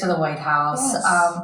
to the White House. Yes.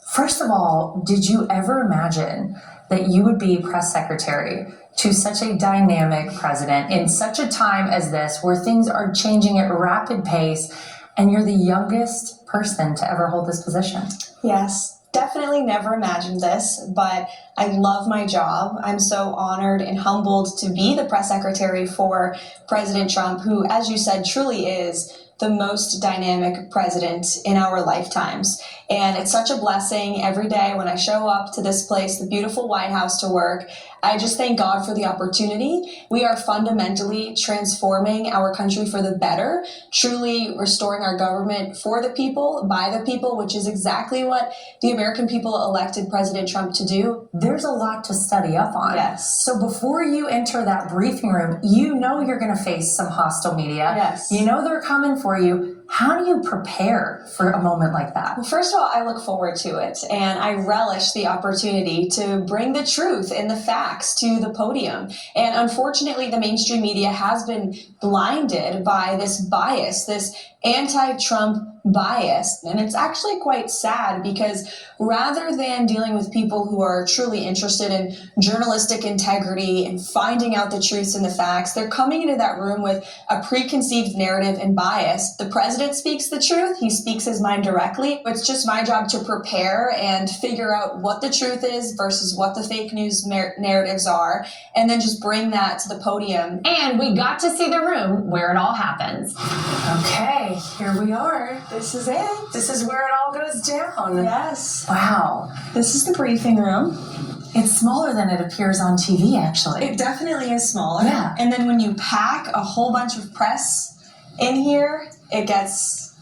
First of all, did you ever imagine that you would be press secretary to such a dynamic president in such a time as this, where things are changing at rapid pace, and you're the youngest person to ever hold this position? Yes, definitely never imagined this, but I love my job. I'm so honored and humbled to be the press secretary for President Trump, who, as you said, truly is the most dynamic president in our lifetimes. And it's such a blessing every day when I show up to this place, the beautiful White House, to work. I just thank God for the opportunity. We are fundamentally transforming our country for the better, truly restoring our government for the people, by the people, which is exactly what the American people elected President Trump to do. There's a lot to study up on. Yes. So before you enter that briefing room, you know you're going to face some hostile media. Yes. You know they're coming for you. How do you prepare for a moment like that? Well, first of all, I look forward to it, and I relish the opportunity to bring the truth and the facts to the podium. And unfortunately, the mainstream media has been blinded by this bias, this anti-Trump bias. And it's actually quite sad, because rather than dealing with people who are truly interested in journalistic integrity and finding out the truths and the facts, they're coming into that room with a preconceived narrative and bias. The president speaks the truth. He speaks his mind directly. It's just my job to prepare and figure out what the truth is versus what the fake news narratives are, and then just bring that to the podium. And we got to see the room where it all happens. Okay, here we are. This is it. This is where it all goes down. Yes. Wow. This is the briefing room. It's smaller than it appears on TV, actually. It definitely is smaller. Yeah. And then when you pack a whole bunch of press in here, it gets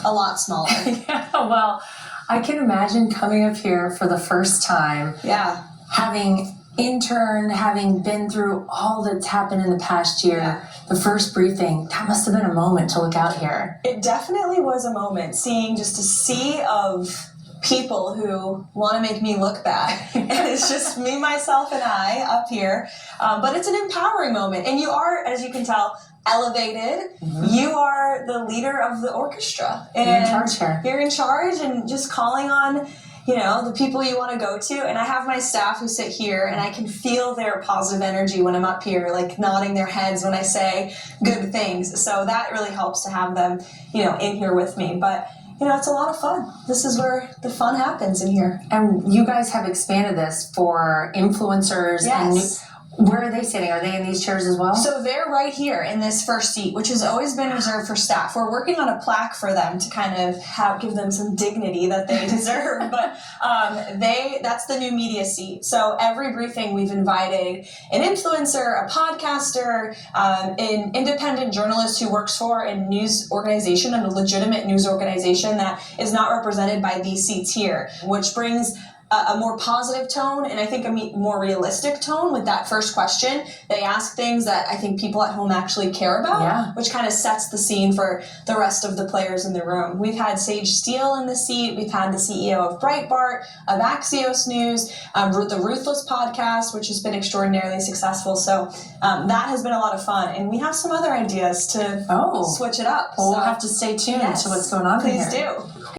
a lot smaller. Yeah, well, I can imagine coming up here for the first time, Yeah. having interned, having been through all that's happened in the past year, Yeah. the first briefing, that must have been a moment to look out here. It definitely was a moment, seeing just a sea of people who want to make me look bad. And it's just me, myself, and I up here. But it's an empowering moment. And you are, as you can tell, elevated. Mm-hmm. You are the leader of the orchestra. And you're in charge here. You're in charge, and just calling on, you know, the people you want to go to. And I have my staff who sit here, and I can feel their positive energy when I'm up here, like nodding their heads when I say good things. So that really helps to have them, you know, in here with me. But you know, it's a lot of fun. This is where the fun happens in here. And you guys have expanded this for influencers. Yes. And where are they sitting? Are they in these chairs as well? So they're right here in this first seat, which has always been reserved for staff. We're working on a plaque for them to kind of give them some dignity that they deserve. But that's the new media seat. So every briefing we've invited an influencer, a podcaster, an independent journalist who works for a news organization, and a legitimate news organization that is not represented by these seats here, which brings a more positive tone, and I think a more realistic tone with that first question. They ask things that I think people at home actually care about, which kind of sets the scene for the rest of the players in the room. We've had Sage Steele in the seat. We've had the CEO of Breitbart, of Axios News, the Ruthless podcast, which has been extraordinarily successful. So that has been a lot of fun, and we have some other ideas to switch it up. Well, we'll have to stay tuned to what's going on Please here. do.